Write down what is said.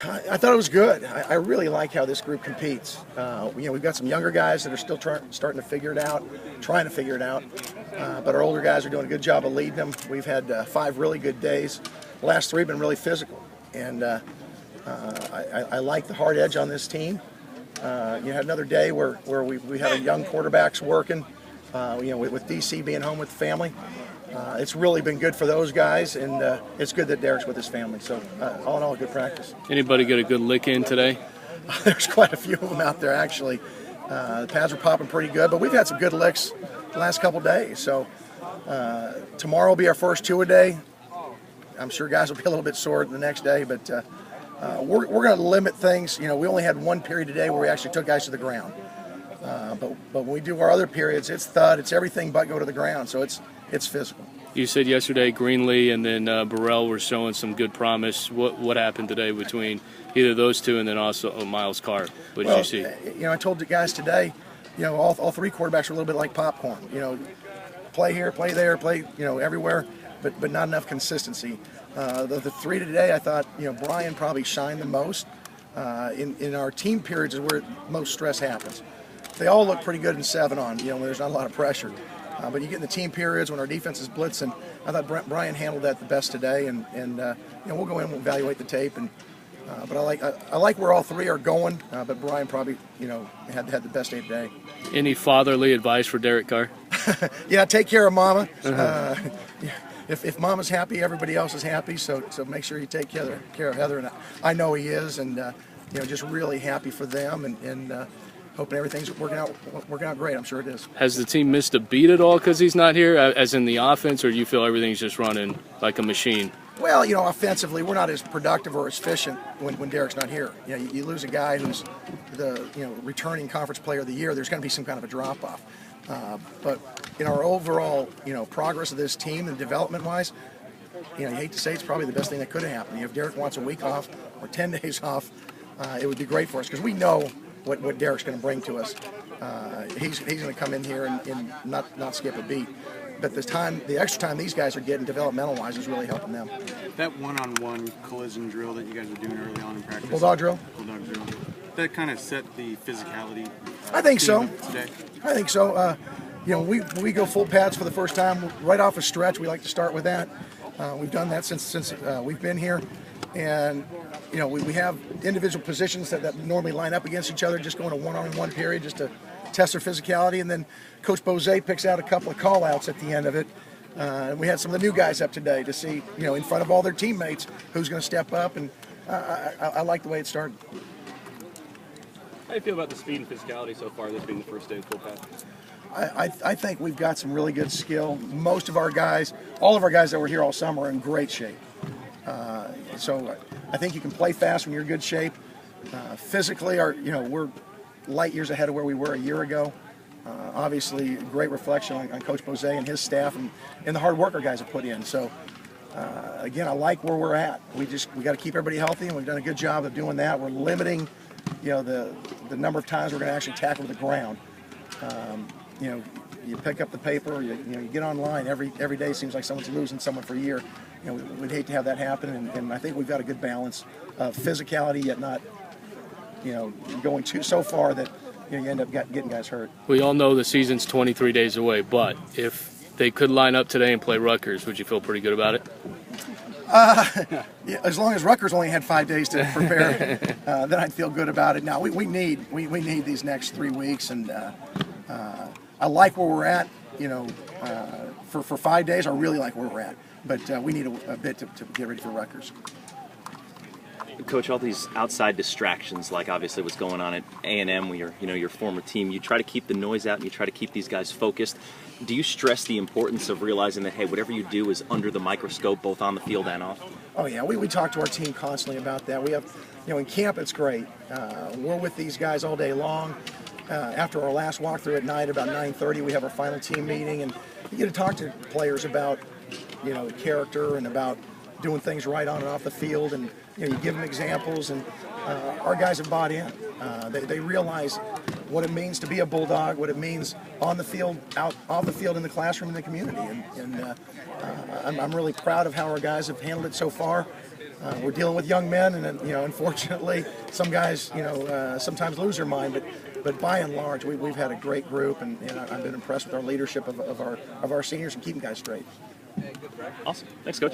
I thought it was good. I really like how this group competes. We've got some younger guys that are still starting to figure it out, trying to figure it out. But our older guys are doing a good job of leading them. We've had 5 really good days. The last 3 have been really physical. And I like the hard edge on this team. You had another day where we had a young quarterbacks working, with DC being home with the family. It's really been good for those guys, and it's good that Derek's with his family. So all in all, good practice. Anybody get a good lick in today? There's quite a few of them out there, actually. The pads are popping pretty good, but we've had some good licks the last couple days. So tomorrow will be our first 2-a-day. I'm sure guys will be a little bit sore the next day, but we're going to limit things. We only had 1 period today where we actually took guys to the ground. But when we do our other periods, it's thud, it's everything but go to the ground. So it's physical. You said yesterday Greenlee and then Burrell were showing some good promise. What happened today between either those two and then also Miles Carr? What did you see? I told the guys today, all 3 quarterbacks are a little bit like popcorn. Play here, play there, play everywhere, but not enough consistency. The 3 today, I thought Brian probably shined the most. In our team periods is where most stress happens. They all look pretty good in 7-on, when there's not a lot of pressure. But you get in the team periods when our defense is blitzing. I thought Brian handled that the best today, and we'll go in and we'll evaluate the tape. But I like where all 3 are going. But Brian probably had the best day today. Any fatherly advice for Derek Carr? Yeah, take care of Mama. If Mama's happy, everybody else is happy. So make sure you take care of Heather, and I know he is, and just really happy for them, and hoping everything's working out great. I'm sure it is. Has the team missed a beat at all because he's not here, as in the offense, or do you feel everything's just running like a machine? Well, offensively, we're not as productive or as efficient when Derek's not here. You lose a guy who's the returning conference player of the year. There's going to be some kind of a drop off. But in our overall progress of this team and development-wise, you hate to say it's probably the best thing that could have happened. If Derek wants a week off or 10 days off, it would be great for us because we know what Derek's going to bring to us. He's going to come in here and not skip a beat. But the extra time these guys are getting developmental-wise is really helping them. That one-on-one collision drill that you guys are doing early on in practice. Bulldog drill? Bulldog drill. That kind of set the physicality. I think so. Today. I think so. We go full pads for the first time right off a stretch. We like to start with that. We've done that since we've been here. And we have individual positions that normally line up against each other, just going a one-on-one period just to test their physicality. And then Coach Bose picks out a couple of call-outs at the end of it. And we had some of the new guys up today to see, in front of all their teammates, who's going to step up. And I like the way it started. How do you feel about the speed and physicality so far, this being the first day of full pass? I think we've got some really good skill. Most of our guys, all of our guys that were here all summer are in great shape. So I think you can play fast when you're in good shape. Physically, we're light years ahead of where we were a year ago. Obviously, great reflection on Coach Bose and his staff and the hard work our guys have put in. So again, I like where we're at. We got to keep everybody healthy, and we've done a good job of doing that. We're limiting, the number of times we're going to actually tackle the ground. You pick up the paper, you get online. Every day seems like someone's losing someone for a year. We'd hate to have that happen, and I think we've got a good balance of physicality, yet not, going so far that you end up getting guys hurt. We all know the season's 23 days away, but if they could line up today and play Rutgers, would you feel pretty good about it? Yeah, as long as Rutgers only had 5 days to prepare, then I'd feel good about it. Now we need these next 3 weeks, and I like where we're at. For 5 days, I really like where we're at. But we need a bit to get ready for Rutgers. Coach, all these outside distractions, like obviously what's going on at A&M, with your former team, you try to keep the noise out and you try to keep these guys focused. Do you stress the importance of realizing that, hey, whatever you do is under the microscope, both on the field and off? Oh yeah, we talk to our team constantly about that. We have, in camp it's great. We're with these guys all day long. After our last walkthrough at night, about 9:30, we have our final team meeting, and you get to talk to players about, character and about doing things right on and off the field, and you give them examples, and our guys have bought in. They realize what it means to be a Bulldog, what it means on the field, off the field, in the classroom, in the community, and I'm really proud of how our guys have handled it so far. we're dealing with young men, and unfortunately, some guys sometimes lose their mind. But by and large, we've had a great group, and I've been impressed with our leadership of our seniors and keeping guys straight. Awesome. Thanks, Coach.